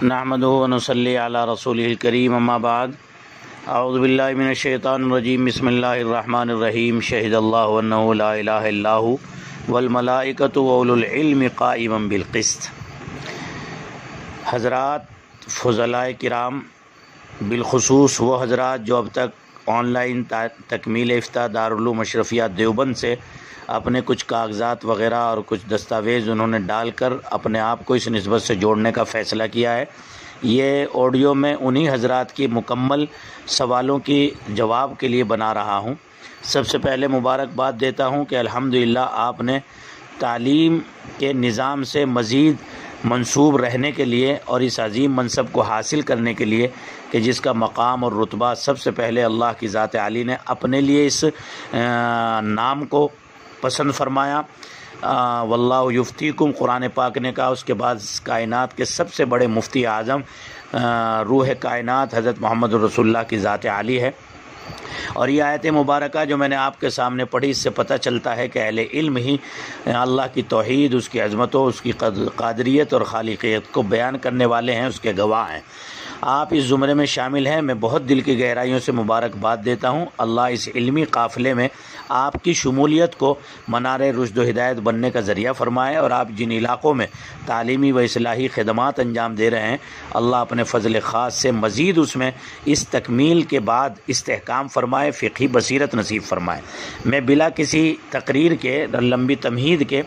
نحمدہ و نصلی علی رسولہ الکریم، اما بعد، اعوذ باللہ من الشیطان الرجیم، بسم اللہ الرحمن الرحیم۔ شہد اللہ انہ لا الہ الا ھو والملائکۃ واولو العلم قائما بالقسط۔ حضرات فضلاء کرام، بالخصوص وہ حضرات جو اب تک آن لائن تکمیل افتاء دارالعلوم اشرفیہ دیوبند سے اپنے کچھ کاغذات وغیرہ اور کچھ دستاویز انہوں نے ڈال کر اپنے آپ کو اس نسبت سے جوڑنے کا فیصلہ کیا ہے، یہ آڈیو میں انہی حضرات کی مکمل سوالوں کی جواب کے لیے بنا رہا ہوں۔ سب سے پہلے مبارکباد دیتا ہوں کہ الحمدللہ آپ نے تعلیم کے نظام سے مزید منسوب رہنے کے لیے اور اس عظیم منصب کو حاصل کرنے کے لیے کہ جس کا مقام اور رتبہ سب سے پہلے اللہ کی ذات عالی نے اپنے لیے اس نام کو پسند فرمایا۔ واللہ یفتیکم قرآن پاک نے کہا، اس کے بعد کائنات کے سب سے بڑے مفتی اعظم روح کائنات حضرت محمد رسول اللہ کی ذات عالی ہے۔ اور یہ آیت مبارکہ جو میں نے آپ کے سامنے پڑھی، اس سے پتہ چلتا ہے کہ اہل علم ہی اللہ کی توحید، اس کی عظمتوں، اس کی قادریت اور خالقیت کو بیان کرنے والے ہیں، اس کے گواہ ہیں۔ آپ اس زمرے میں شامل ہیں، میں بہت دل کی گہرائیوں سے مبارکباد دیتا ہوں۔ اللہ اس علمی قافلے میں آپ کی شمولیت کو منار رشد و ہدایت بننے کا ذریعہ فرمائے، اور آپ جن علاقوں میں تعلیمی و اصلاحی خدمات انجام دے رہے ہیں، اللہ اپنے فضل خاص سے مزید اس میں اس تکمیل کے بعد استحکام فرمائے، فقہی بصیرت نصیب فرمائے۔ میں بلا کسی تقریر کے، لمبی تمہید کے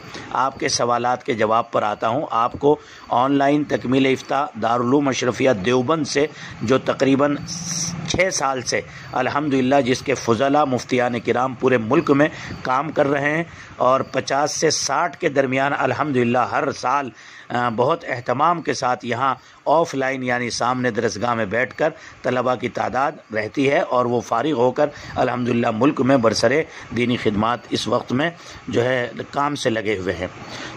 آپ کے سوالات کے جواب پر آتا ہوں۔ آپ کو آن لائن تکمیل افتاء دارالعلوم اشرفیہ دیوبند سے جو تقریباً 6 سال سے الحمدللہ جس کے فضلاء مفتیان کرام پورے ملک میں کام کر رہے ہیں، اور 50 سے 60 کے درمیان الحمدللہ ہر سال بہت اہتمام کے ساتھ یہاں آف لائن یعنی سامنے درسگاہ میں بیٹھ کر طلباء کی تعداد رہتی ہے، اور وہ فارغ ہو کر الحمدللہ ملک میں برسرے دینی خدمات اس وقت میں جو ہے کام سے لگے ہوئے ہیں۔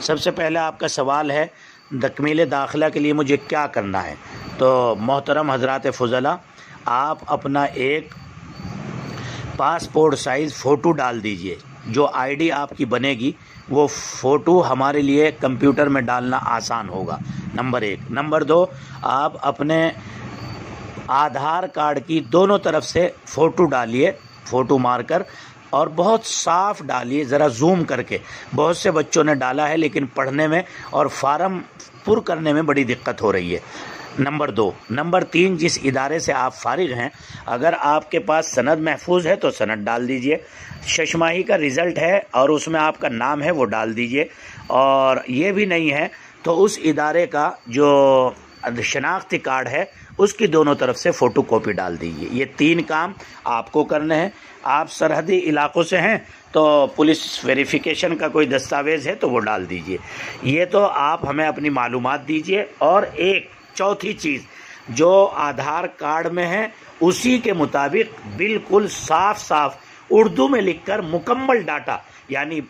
سب سے پہلے آپ کا سوال ہے تکمیل داخلہ کے لیے مجھے کیا کرنا ہے؟ تو محترم حضرات فضلاء، آپ اپنا ایک پاسپورٹ سائز فوٹو ڈال دیجئے۔ جو آئی ڈی آپ کی بنے گی وہ فوٹو ہمارے لیے کمپیوٹر میں ڈالنا آسان ہوگا، نمبر 1۔ نمبر 2، آپ اپنے آدھار کارڈ کی دونوں طرف سے فوٹو ڈالیے، فوٹو مار کر، اور بہت صاف ڈالیے، ذرا زوم کر کے۔ بہت سے بچوں نے ڈالا ہے لیکن پڑھنے میں اور فارم پر کرنے میں بڑی دقت ہو رہی ہے۔ نمبر 2۔ نمبر 3، جس ادارے سے آپ فارغ ہیں، اگر آپ کے پاس سند محفوظ ہے تو سند ڈال دیجئے، ششماہی کا رزلٹ ہے اور اس میں آپ کا نام ہے وہ ڈال دیجئے، اور یہ بھی نہیں ہے تو اس ادارے کا جو شناختی کارڈ ہے اس کی دونوں طرف سے فوٹو کاپی ڈال دیجئے۔ یہ 3 کام آپ کو کرنے ہیں۔ آپ سرحدی علاقوں سے ہیں تو پولیس ویریفیکیشن کا کوئی دستاویز ہے تو وہ ڈال دیجئے۔ یہ تو آپ ہمیں اپنی معلومات دیجئے، اور ایک چوتھی چیز جو آدھار کارڈ میں ہے اسی کے مطابق بالکل صاف صاف اردو میں لکھ کر مکمل ڈاٹا، یعنی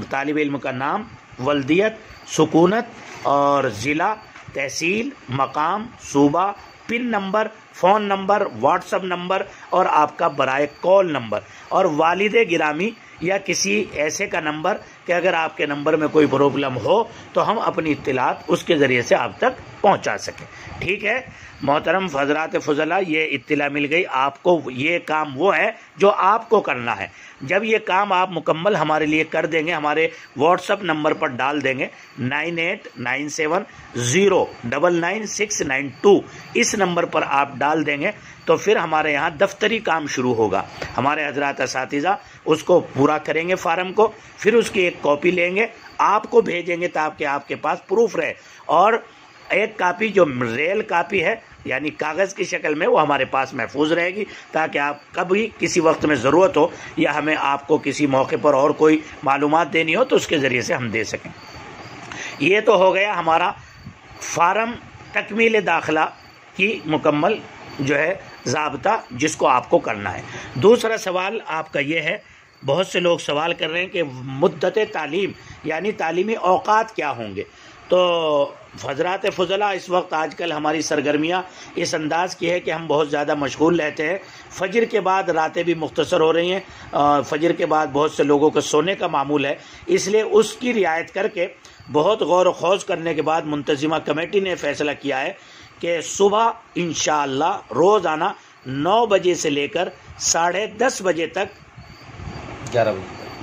طالب علم کا نام، ولدیت، سکونت اور ضلع، تحصیل، مقام، صوبہ، pin number, phone number, what's app number, اور آپ کا برائے کال نمبر، اور والد گرامی یا کسی ایسے کا نمبر کہ اگر آپ کے نمبر میں کوئی پرابلم ہو تو ہم اپنی اطلاعات اس کے ذریعے سے آپ تک پہنچا سکیں۔ ٹھیک ہے محترم حضرات فضلاء، یہ اطلاع مل گئی آپ کو۔ یہ کام وہ ہے جو آپ کو کرنا ہے۔ جب یہ کام آپ مکمل ہمارے لیے کر دیں گے، ہمارے واٹس ایپ نمبر پر ڈال دیں گے 9897099692، اس نمبر پر آپ ڈال دیں گے تو پھر ہمارے یہاں دفتری کام شروع ہوگا۔ ہمارے حضرات اساتذہ اس کو پورا کریں گے فارم کو، پھر اس کی ایک کاپی لیں گے، آپ کو بھیجیں گے تاکہ آپ کے پاس پروف رہے، اور ایک کاپی جو ریل کاپی ہے یعنی کاغذ کی شکل میں وہ ہمارے پاس محفوظ رہے گی، تاکہ آپ کبھی کسی وقت میں ضرورت ہو یا ہمیں آپ کو کسی موقع پر اور کوئی معلومات دینی ہو تو اس کے ذریعے سے ہم دے سکیں۔ یہ تو ہو گیا ہمارا فارم تکمیل داخلہ کی مکمل جو ہے ضابطہ جس کو آپ کو کرنا ہے۔ دوسرا سوال آپ کا یہ ہے، بہت سے لوگ سوال کر رہے ہیں کہ مدت تعلیم یعنی تعلیمی اوقات کیا ہوں گے؟ تو حضرات فضلاء، اس وقت آج کل ہماری سرگرمیاں اس انداز کی ہے کہ ہم بہت زیادہ مشغول رہتے ہیں. فجر کے بعد راتیں بھی مختصر ہو رہی ہیں، فجر کے بعد بہت سے لوگوں کو سونے کا معمول ہے، اس لیے اس کی رعایت کر کے بہت غور و خوض کرنے کے بعد منتظمہ کمیٹی نے فیصلہ کیا ہے کہ صبح انشاءاللہ روزانہ 9 بجے سے لے کر 10:30 بجے تک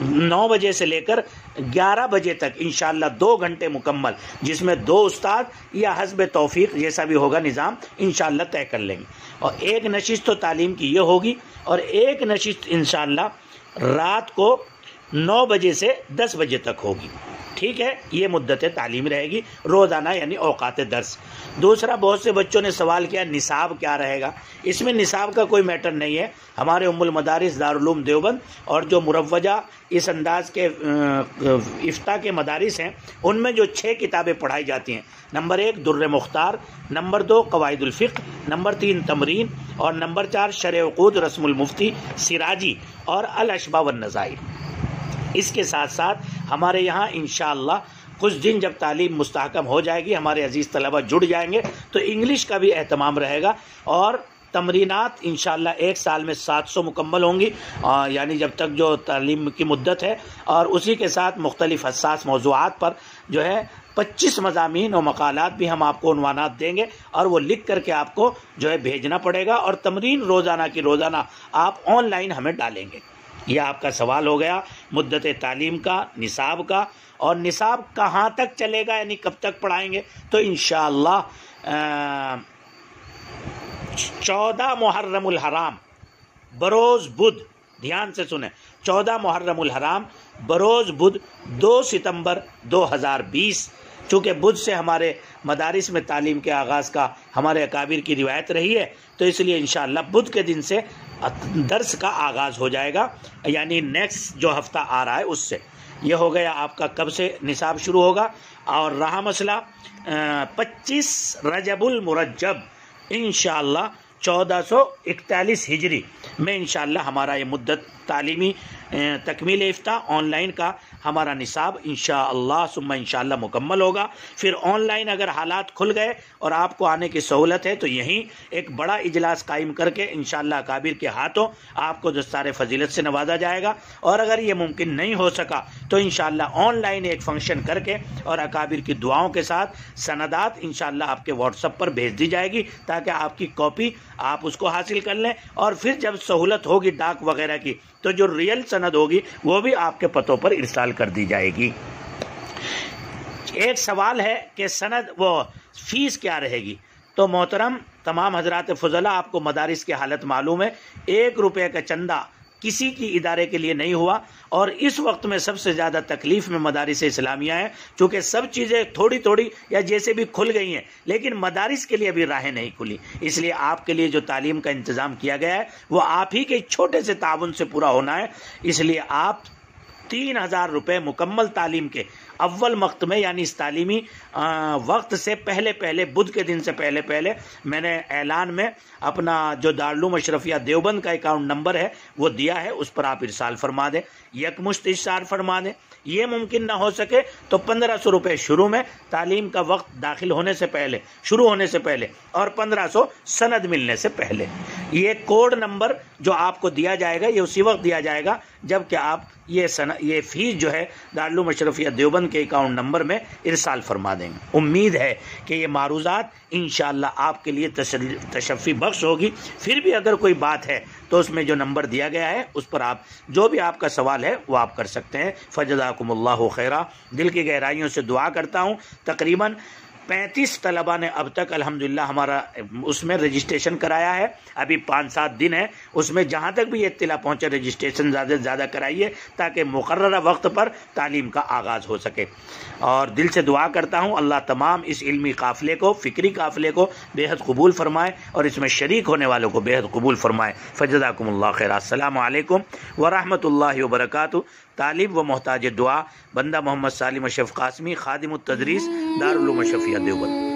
9 بجے سے لے کر 11 بجے تک انشاءاللہ 2 گھنٹے مکمل، جس میں 2 استاد یا حسب توفیق جیسا بھی ہوگا نظام انشاءاللہ طے کر لیں گے. اور ایک نشست تو تعلیم کی یہ ہوگی، اور ایک نشست انشاءاللہ رات کو 9 بجے سے 10 بجے تک ہوگی. ٹھیک ہے، یہ مدت تعلیم رہے گی روزانہ، یعنی اوقات درس. دوسرا، بہت سے بچوں نے سوال کیا نصاب کیا رہے گا. اس میں نصاب کا کوئی میٹر نہیں ہے. ہمارے ام المدارس دارالعلوم دیوبند اور جو مروجہ اس انداز کے افتاء کے مدارس ہیں، ان میں جو 6 کتابیں پڑھائی جاتی ہیں، نمبر 1 در مختار، نمبر 2 قواعد الفقہ، نمبر 3 تمرین، اور نمبر 4 شرح عقود رسم المفتی سراجی اور الاشباح والنظائر. اس کے ساتھ ساتھ ہمارے یہاں انشاءاللہ کچھ دن جب تعلیم مستحکم ہو جائے گی، ہمارے عزیز طلبہ جڑ جائیں گے، تو انگلش کا بھی اہتمام رہے گا. اور تمرینات انشاءاللہ 1 سال میں 700 مکمل ہوں گی، یعنی جب تک جو تعلیم کی مدت ہے. اور اسی کے ساتھ مختلف حساس موضوعات پر جو ہے 25 مضامین و مقالات بھی ہم آپ کو عنوانات دیں گے، اور وہ لکھ کر کے آپ کو جو ہے بھیجنا پڑے گا. اور تمرین روزانہ کی روزانہ آپ آن لائن ہمیں ڈالیں گے. یہ آپ کا سوال ہو گیا مدت تعلیم کا، نصاب کا. اور نصاب کہاں تک چلے گا، یعنی کب تک پڑھائیں گے؟ تو انشاءاللہ 14 محرم الحرام بروز بدھ، دھیان سے سنیں، 14 محرم الحرام بروز بدھ 2 ستمبر 2020. چونکہ بدھ سے ہمارے مدارس میں تعلیم کے آغاز کا ہمارے اکابر کی روایت رہی ہے، تو اس لیے انشاءاللہ بدھ کے دن سے درس کا آغاز ہو جائے گا، یعنی نیکسٹ جو ہفتہ آ رہا ہے اس سے. یہ ہو گیا آپ کا کب سے نصاب شروع ہوگا. اور رہا مسئلہ 25 رجب المرجب انشاءاللہ 1441 ہجری میں انشاءاللہ ہمارا یہ مدت تعلیمی تکمیل افتاء آن لائن کا ہمارا نصاب انشاءاللہ ثم انشاءاللہ مکمل ہوگا. پھر آن لائن اگر حالات کھل گئے اور آپ کو آنے کی سہولت ہے تو یہیں ایک بڑا اجلاس قائم کر کے انشاءاللہ اکابر کے ہاتھوں آپ کو دستار فضیلت سے نوازا جائے گا. اور اگر یہ ممکن نہیں ہو سکا تو انشاءاللہ آن لائن ایک فنکشن کر کے اور اکابر کی دعاؤں کے ساتھ سندات انشاءاللہ آپ کے واٹس ایپ پر بھیج دی جائے گی، تاکہ آپ کی کاپی آپ اس کو حاصل کر لیں. اور پھر جب سہولت ہوگی ڈاک وغیرہ کی تو جو ریئل سند ہوگی وہ بھی آپ کے پتوں پر ارسال کر دی جائے گی. ایک سوال ہے کہ سند وہ فیس کیا رہے گی. تو محترم تمام حضرات فضلاء، آپ کو مدارس کی حالت معلوم ہے. 1 روپے کا چندہ کسی کی ادارے کے لیے نہیں ہوا. اور اس وقت میں سب سے زیادہ تکلیف میں مدارس اسلامیہ ہیں، چونکہ سب چیزیں تھوڑی تھوڑی یا جیسے بھی کھل گئی ہیں، لیکن مدارس کے لیے ابھی راہیں نہیں کھلی. اس لیے آپ کے لیے جو تعلیم کا انتظام کیا گیا ہے وہ آپ ہی کے چھوٹے سے تعاون سے پورا ہونا ہے. اس لیے آپ 3000 روپے مکمل تعلیم کے اول وقت میں، یعنی اس تعلیمی وقت سے پہلے بدھ کے دن سے پہلے میں نے اعلان میں اپنا جو دارالعلوم اشرفیہ دیوبند کا اکاؤنٹ نمبر ہے وہ دیا ہے، اس پر آپ ارسال فرما دیں، یکمشت ارسال فرما دیں. یہ ممکن نہ ہو سکے تو 1500 روپے شروع میں تعلیم کا وقت داخل ہونے سے پہلے، شروع ہونے سے پہلے، اور 1500 سند ملنے سے پہلے. یہ کوڈ نمبر جو آپ کو دیا جائے گا یہ اسی وقت دیا جائے گا جب کہ آپ یہ فیس جو ہے دارالعلوم اشرفیہ دیوبند کے اکاؤنٹ نمبر میں ارسال فرما دیں گے. امید ہے کہ یہ معروضات انشاءاللہ آپ کے لیے تشفی بخش ہوگی. پھر بھی اگر کوئی بات ہے تو اس میں جو نمبر دیا گیا ہے اس پر آپ جو بھی آپ کا سوال ہے وہ آپ کر سکتے ہیں. فجزاکم اللہ خیرہ. دل کی گہرائیوں سے دعا کرتا ہوں. تقریباً 35 طلبہ نے اب تک الحمدللہ ہمارا اس میں رجسٹریشن کرایا ہے. ابھی 5-7 دن ہے، اس میں جہاں تک بھی یہ اطلاع پہنچے رجسٹریشن زیادہ سے زیادہ کرائیے تاکہ مقررہ وقت پر تعلیم کا آغاز ہو سکے. اور دل سے دعا کرتا ہوں اللہ تمام اس علمی قافلے کو، فکری قافلے کو بے حد قبول فرمائے اور اس میں شریک ہونے والوں کو بے حد قبول فرمائے. فجزاکم اللہ خیر. السلام علیکم ورحمۃ اللہ وبرکاتہ. طالب و محتاج دعا بندہ محمد سالم اشرف قاسمی، خادم التدریس، دارالعلوم اشرفیہ دیوبند.